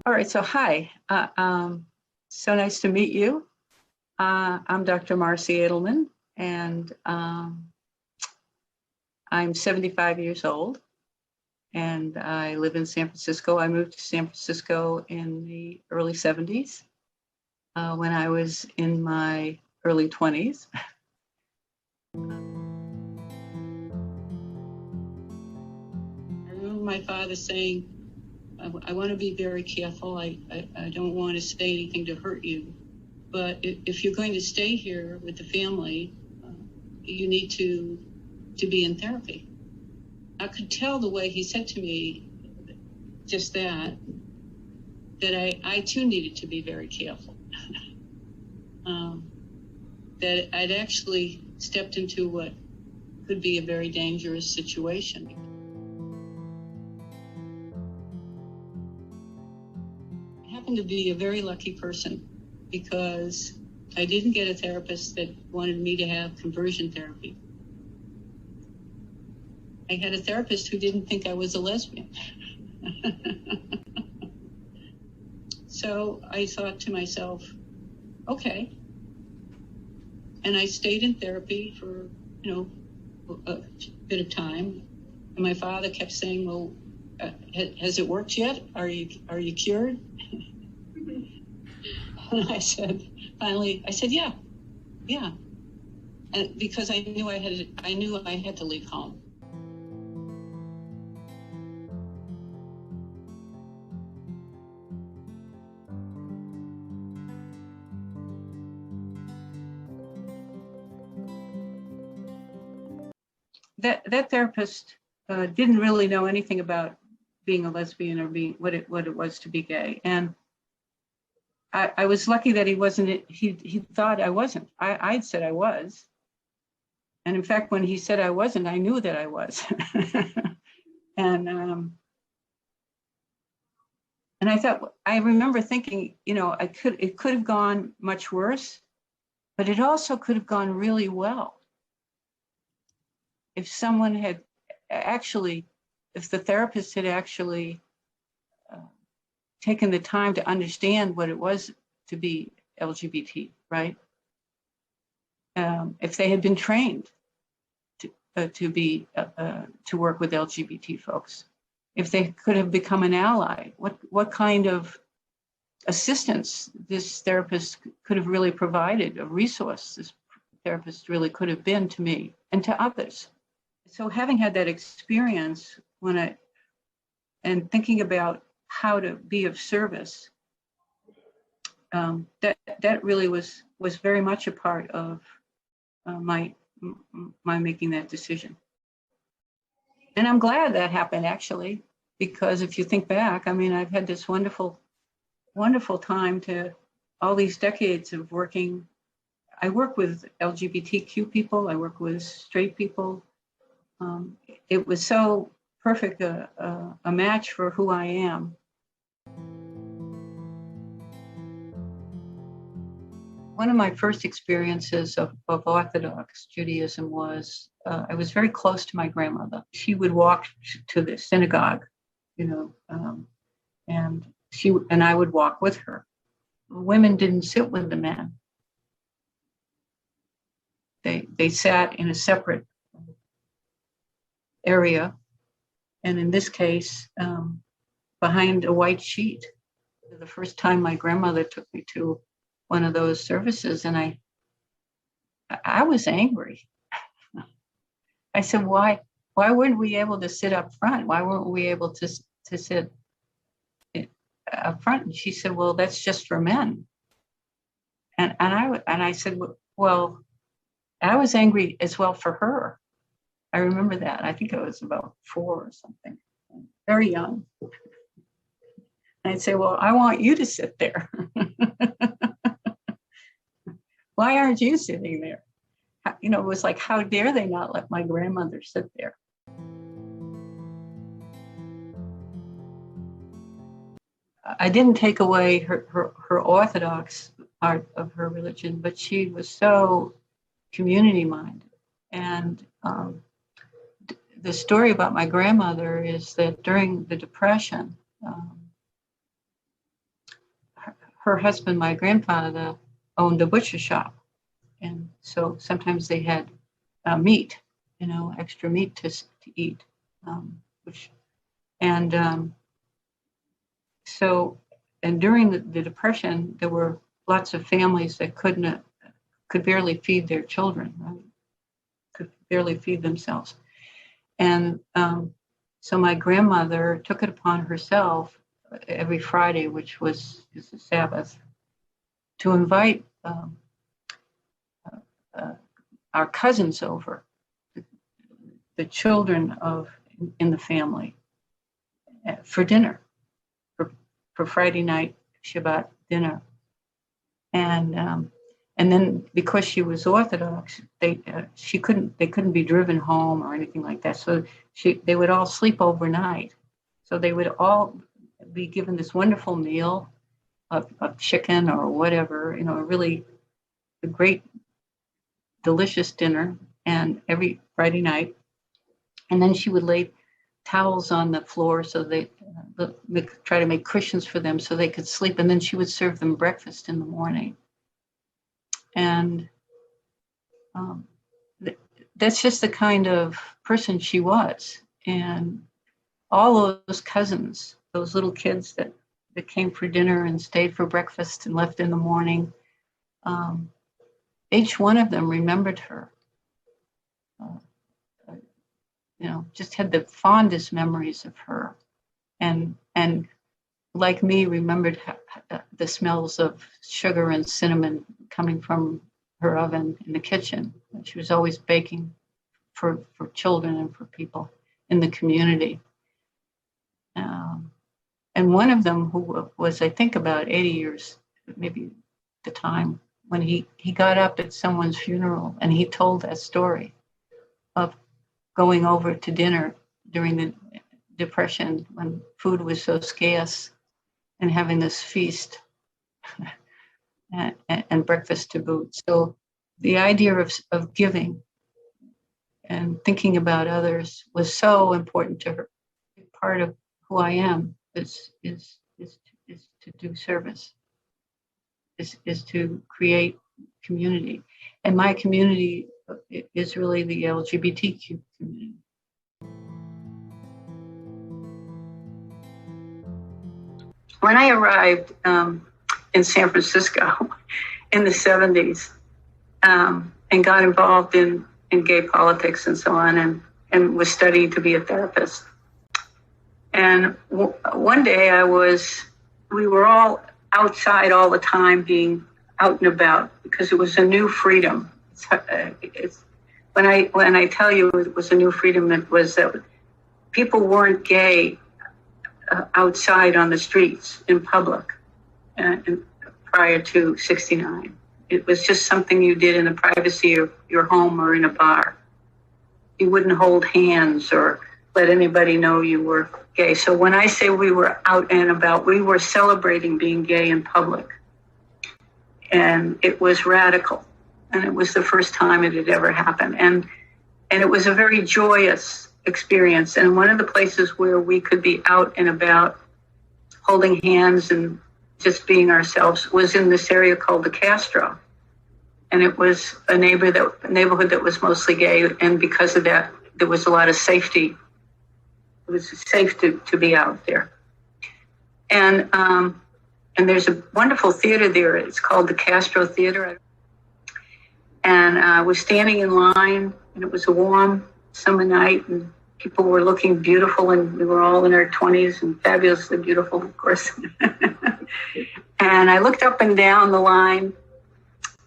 All right, so hi. So nice to meet you. I'm Dr. Marcy Adelman, and I'm 75 years old, and I live in San Francisco. I moved to San Francisco in the early 70s when I was in my early 20s. I remember my father saying, I want to be very careful. I don't want to say anything to hurt you. But if you're going to stay here with the family, you need to be in therapy. I could tell the way he said to me just that I too needed to be very careful. That I'd actually stepped into what could be a very dangerous situation. I happen to be a very lucky person because I didn't get a therapist that wanted me to have conversion therapy. I had a therapist who didn't think I was a lesbian. So I thought to myself, okay. And I stayed in therapy for, a bit of time. And my father kept saying, well, has it worked yet? Are you cured? And I said, yeah. And because I knew I had to leave home. That therapist didn't really know anything about being a lesbian or being what it was to be gay, and I was lucky that he wasn't. He thought I wasn't. I'd said I was, and in fact, when he said I wasn't, I knew that I was, and I thought, I remember thinking, it could have gone much worse, but it also could have gone really well. If someone had if the therapist had actually taken the time to understand what it was to be LGBT, right? If they had been trained to work with LGBT folks, if they could have become an ally, what kind of assistance this therapist could have really provided, a resource this therapist really could have been to me and to others. So having had that experience and thinking about how to be of service, that really was very much a part of my making that decision. And I'm glad that happened, actually, because if you think back, I've had this wonderful time to all these decades of working. I work with LGBTQ people, I work with straight people. It was so perfect a match for who I am. One of my first experiences of Orthodox Judaism was I was very close to my grandmother. She would walk to the synagogue, and I would walk with her. Women didn't sit with the men. They sat in a separate area, and in this case, behind a white sheet. The first time my grandmother took me to one of those services, and I was angry. I said, why weren't we able to sit up front? Why weren't we able to sit up front? And she said, well, that's just for men. And I said, well, I was angry as well for her. I remember that. I think I was about 4 or something, very young. And I'd say, well, I want you to sit there. Why aren't you sitting there? It was like, how dare they not let my grandmother sit there? I didn't take away her Orthodox part of her religion, but she was so community minded. And the story about my grandmother is that during the Depression, her husband, my grandfather, owned a butcher shop. And so sometimes they had meat, extra meat to eat. Which, and so, and during the Depression, there were lots of families that could barely feed their children, right? Could barely feed themselves. And so my grandmother took it upon herself every Friday, which is the Sabbath, to invite our cousins over, the children in the family, for dinner, for Friday night Shabbat dinner. And then because she was Orthodox, they couldn't be driven home or anything like that. So they would all sleep overnight. So they would all be given this wonderful meal of chicken or whatever, a great, delicious dinner, and every Friday night. And then she would lay towels on the floor so they try to make cushions for them so they could sleep. And then she would serve them breakfast in the morning. And that's just the kind of person she was. And all those cousins, those little kids that came for dinner and stayed for breakfast and left in the morning, each one of them remembered her. Just had the fondest memories of her, and like me, remembered the smells of sugar and cinnamon coming from her oven in the kitchen. She was always baking for children and for people in the community. And one of them, who was, I think, about 80 years, maybe at the time, when he got up at someone's funeral and he told that story of going over to dinner during the Depression when food was so scarce, and having this feast and breakfast to boot. So the idea of giving and thinking about others was so important to her. Part of who I am is to do service, is to create community. And my community is really the LGBTQ community. When I arrived in San Francisco in the 70s and got involved in gay politics and so on, and was studying to be a therapist. And one day we were all outside all the time, being out and about, because it was a new freedom. When I tell you it was a new freedom, it was that people weren't gay outside on the streets in public prior to '69. It was just something you did in the privacy of your home or in a bar. You wouldn't hold hands or let anybody know you were gay. So when I say we were out and about, we were celebrating being gay in public. And it was radical. And it was the first time it had ever happened. And it was a very joyous experience. And one of the places where we could be out and about holding hands and just being ourselves was in this area called the Castro. And it was a neighborhood that was mostly gay. And because of that, there was a lot of safety. It was safe to be out there. And there's a wonderful theater there. It's called the Castro Theater. And I was standing in line, and it was a warm summer night, and people were looking beautiful, and we were all in our 20s and fabulously beautiful, of course. And I looked up and down the line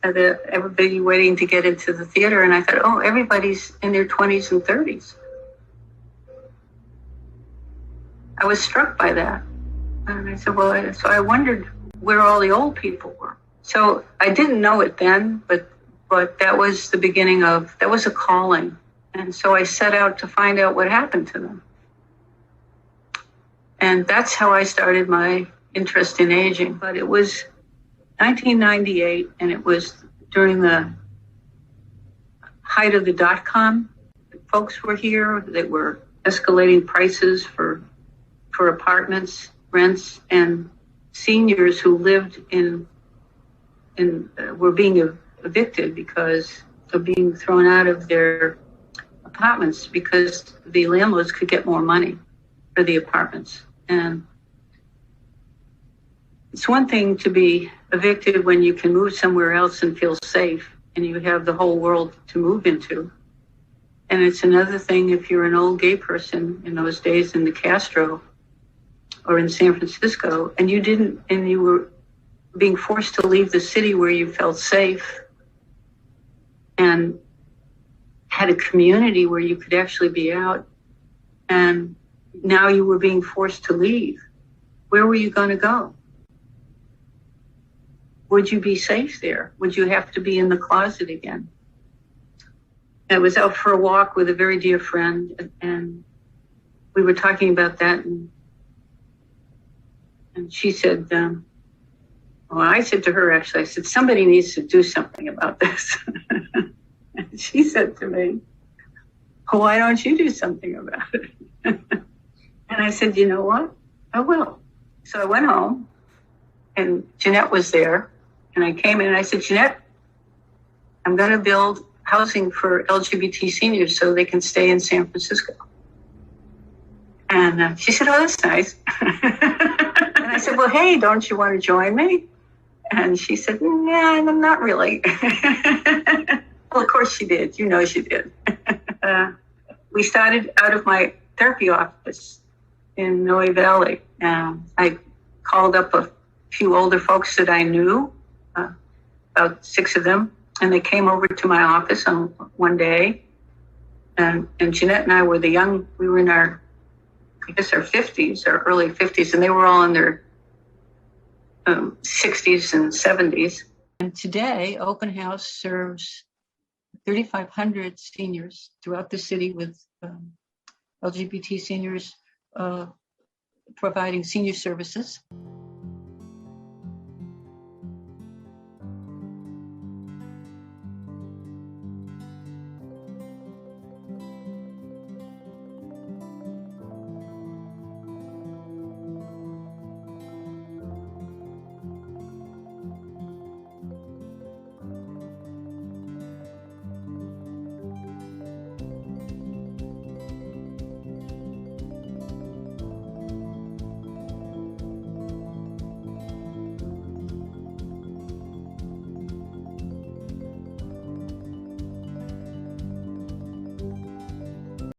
at everybody waiting to get into the theater, and I thought, oh, everybody's in their 20s and 30s. I was struck by that. And I said, well, so I wondered where all the old people were. So I didn't know it then, but that was the beginning that was a calling. And so I set out to find out what happened to them. And that's how I started my interest in aging. But it was 1998, and it was during the height of the .com. Folks were here that were escalating prices for apartments, rents, and seniors who lived were being evicted because of being thrown out of their apartments because the landlords could get more money for the apartments. And it's one thing to be evicted when you can move somewhere else and feel safe and you have the whole world to move into. And it's another thing if you're an old gay person in those days in the Castro or in San Francisco and you were being forced to leave the city where you felt safe and had a community where you could actually be out, and now you were being forced to leave. Where were you going to go? Would you be safe there? Would you have to be in the closet again? I was out for a walk with a very dear friend, and we were talking about that, and she said, well, I said to her, actually, I said, somebody needs to do something about this. And she said to me, well, why don't you do something about it? And I said, you know what? I will. So I went home, and Jeanette was there, and I came in and I said, Jeanette, I'm going to build housing for LGBT seniors so they can stay in San Francisco. And she said, oh, that's nice. And I said, well, hey, don't you want to join me? And she said, nah, not really. Well, of course she did. You know she did. We started out of my therapy office in Noe Valley. I called up a few older folks that I knew, about 6 of them, and they came over to my office on one day. And Jeanette and I were we were in our 50s, our early 50s, and they were all in their 60s and 70s. And today, Open House serves 3,500 seniors throughout the city with LGBT seniors providing senior services.